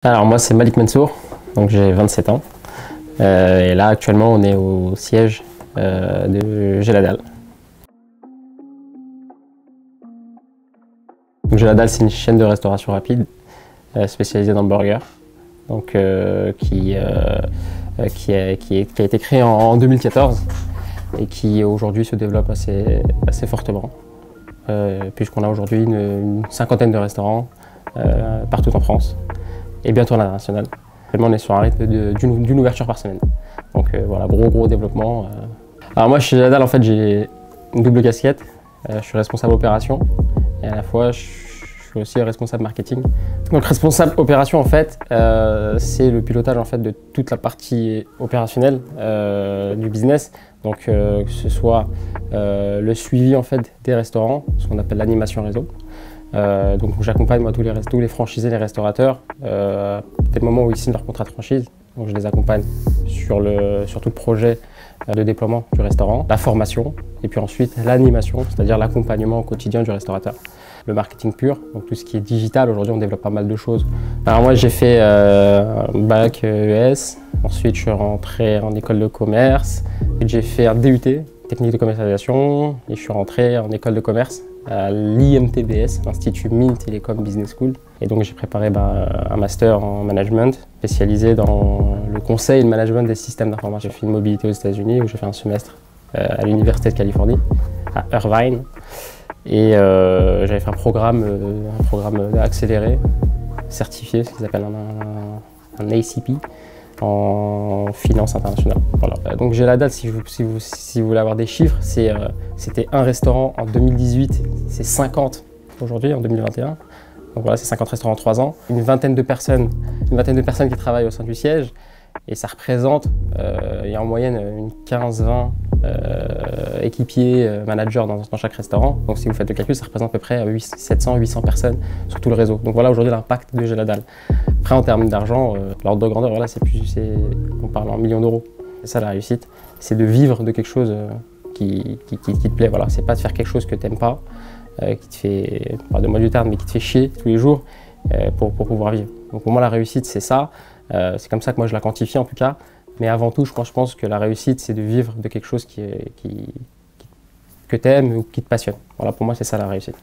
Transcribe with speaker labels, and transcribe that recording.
Speaker 1: Alors moi c'est Malik Mansour, donc j'ai 27 ans et là actuellement on est au siège de Geladal. Donc Geladal c'est une chaîne de restauration rapide spécialisée dans le burger, donc qui a été créée en 2014 et qui aujourd'hui se développe assez fortement, puisqu'on a aujourd'hui une cinquantaine de restaurants partout en France et bientôt à l'international. Actuellement, on est sur un rythme d'une ouverture par semaine. Donc voilà, gros développement. Alors moi, chez Geladal, en fait, j'ai une double casquette. Je suis responsable opération et à la fois, je suis aussi responsable marketing. Donc responsable opération, en fait, c'est le pilotage en fait de toute la partie opérationnelle du business. Donc que ce soit le suivi en fait des restaurants, ce qu'on appelle l'animation réseau. Donc j'accompagne moi tous les franchisés, les restaurateurs, dès le moment où ils signent leur contrat de franchise. Donc je les accompagne sur tout le projet de déploiement du restaurant, la formation et puis ensuite l'animation, c'est-à-dire l'accompagnement au quotidien du restaurateur. Le marketing pur, donc tout ce qui est digital, aujourd'hui on développe pas mal de choses. Alors moi j'ai fait un bac ES, ensuite je suis rentré en école de commerce, j'ai fait un DUT, technique de commercialisation, et je suis rentré en école de commerce à l'IMTBS, l'Institut Mines Télécom Business School. Et donc j'ai préparé un master en management spécialisé dans le conseil et le management des systèmes d'information. J'ai fait une mobilité aux États-Unis où j'ai fait un semestre à l'Université de Californie, à Irvine. Et j'avais fait un programme accéléré, certifié, ce qu'ils appellent un ACP, en finance internationale. Voilà. Donc Geladal, si vous voulez avoir des chiffres, c'était un restaurant en 2018, c'est 50 aujourd'hui, en 2021. Donc voilà, c'est 50 restaurants en 3 ans. Une vingtaine de personnes qui travaillent au sein du siège. Et ça représente, il y a en moyenne une 15-20 équipiers, managers dans chaque restaurant. Donc si vous faites le calcul, ça représente à peu près 700-800 personnes sur tout le réseau. Donc voilà aujourd'hui l'impact de Geladal. Après en termes d'argent, l'ordre de grandeur, voilà, on parle en millions d'euros. C'est ça la réussite, c'est de vivre de quelque chose qui te plaît. Voilà, c'est pas de faire quelque chose que tu n'aimes pas, qui te fait, pardonne-moi du terme, mais qui te fait chier tous les jours pour pouvoir vivre. Donc pour moi la réussite c'est ça. C'est comme ça que moi je la quantifie en tout cas, mais avant tout je pense que la réussite c'est de vivre de quelque chose que tu aimes ou qui te passionne. Voilà, pour moi c'est ça la réussite.